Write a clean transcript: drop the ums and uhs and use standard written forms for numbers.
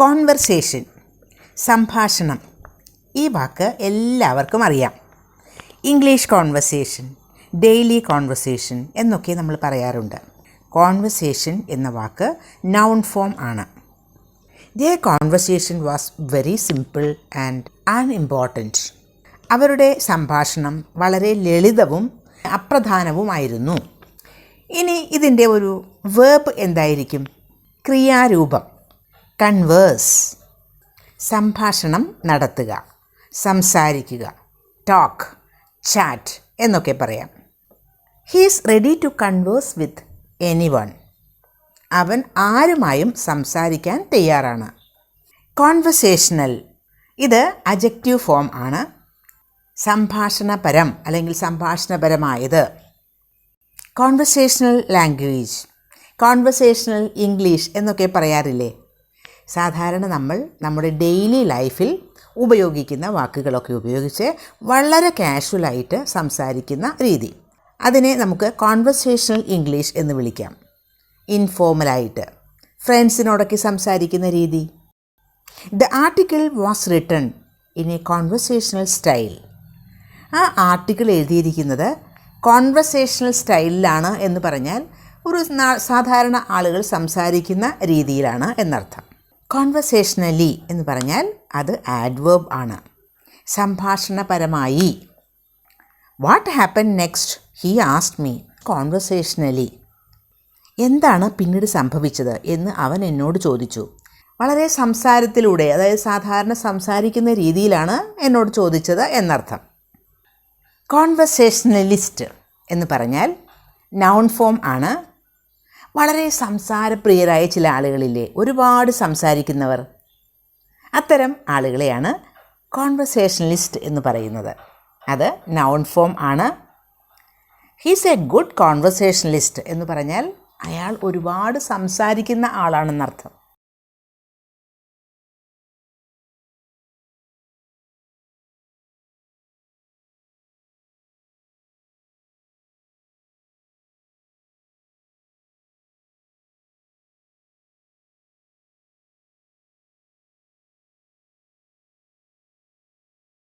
Conversation, സംഭാഷണം. ഈ വാക്ക് എല്ലാവർക്കും അറിയാം. ഇംഗ്ലീഷ് കോൺവെർസേഷൻ, ഡെയിലി കോൺവെർസേഷൻ എന്നൊക്കെ നമ്മൾ പറയാറുണ്ട്. കോൺവെർസേഷൻ എന്ന വാക്ക് നൗൺ ഫോം ആണ്. Their conversation was very simple and unimportant. അവരുടെ സംഭാഷണം വളരെ ലളിതവും അപ്രധാനവുമായിരുന്നു. ഇനി ഇതിൻ്റെ ഒരു വേർബ് എന്തായിരിക്കും? ക്രിയാരൂപം. കൺവേഴ്സ്, സംഭാഷണം നടത്തുക, സംസാരിക്കുക. ടോക്ക്, ചാറ്റ് എന്നൊക്കെ പറയാം. He is ready to converse with anyone. അവൻ ആരുമായും സംസാരിക്കാൻ തയ്യാറാണ്. കോൺവെർസേഷണൽ, ഇത് അഡ്ജക്റ്റീവ് ഫോം ആണ്. സംഭാഷണപരം അല്ലെങ്കിൽ സംഭാഷണപരമായത്. കോൺവെർസേഷണൽ ലാംഗ്വേജ്, കോൺവെർസേഷണൽ ഇംഗ്ലീഷ് എന്നൊക്കെ പറയാറില്ലേ? സാധാരണ നമ്മൾ നമ്മുടെ ഡെയിലി ലൈഫിൽ ഉപയോഗിക്കുന്ന വാക്കുകളൊക്കെ ഉപയോഗിച്ച് വളരെ കാഷ്വലായിട്ട് സംസാരിക്കുന്ന രീതി. അതിനെ നമുക്ക് കോൺവെർസേഷണൽ ഇംഗ്ലീഷ് എന്ന് വിളിക്കാം. ഇൻഫോർമലായിട്ട് ഫ്രണ്ട്സിനോടൊക്കെ സംസാരിക്കുന്ന രീതി. The article was written in A conversational style. ആ ആർട്ടിക്കിൾ എഴുതിയിരിക്കുന്നത് കോൺവെർസേഷണൽ സ്റ്റൈലിലാണ് എന്ന് പറഞ്ഞാൽ ഒരു സാധാരണ ആളുകൾ സംസാരിക്കുന്ന രീതിയിലാണ് എന്നർത്ഥം. കോൺവെർസേഷണലി എന്ന് പറഞ്ഞാൽ അത് ആഡ്വേർബ് ആണ്. സംഭാഷണപരമായി. What happen next he asked me conversationally. എന്താണ് പിന്നീട് സംഭവിച്ചത് എന്ന് അവൻ എന്നോട് ചോദിച്ചു. വളരെ സംസാരത്തിലൂടെ, അതായത് സാധാരണ സംസാരിക്കുന്ന രീതിയിലാണ് എന്നോട് ചോദിച്ചത് എന്നർത്ഥം. കോൺവെർസേഷണലിസ്റ്റ് എന്ന് പറഞ്ഞാൽ നൗൺ ഫോം ആണ്. വളരെ സംസാരപ്രിയരായ ചില ആളുകളില്ലേ, ഒരുപാട് സംസാരിക്കുന്നവർ. അത്തരം ആളുകളെയാണ് കോൺവെർസേഷണലിസ്റ്റ് എന്ന് പറയുന്നത്. അത് നൗൺ ഫോം ആണ്. ഹീസ് എ ഗുഡ് കോൺവെർസേഷണലിസ്റ്റ് എന്ന് പറഞ്ഞാൽ അയാൾ ഒരുപാട് സംസാരിക്കുന്ന ആളാണെന്നർത്ഥം.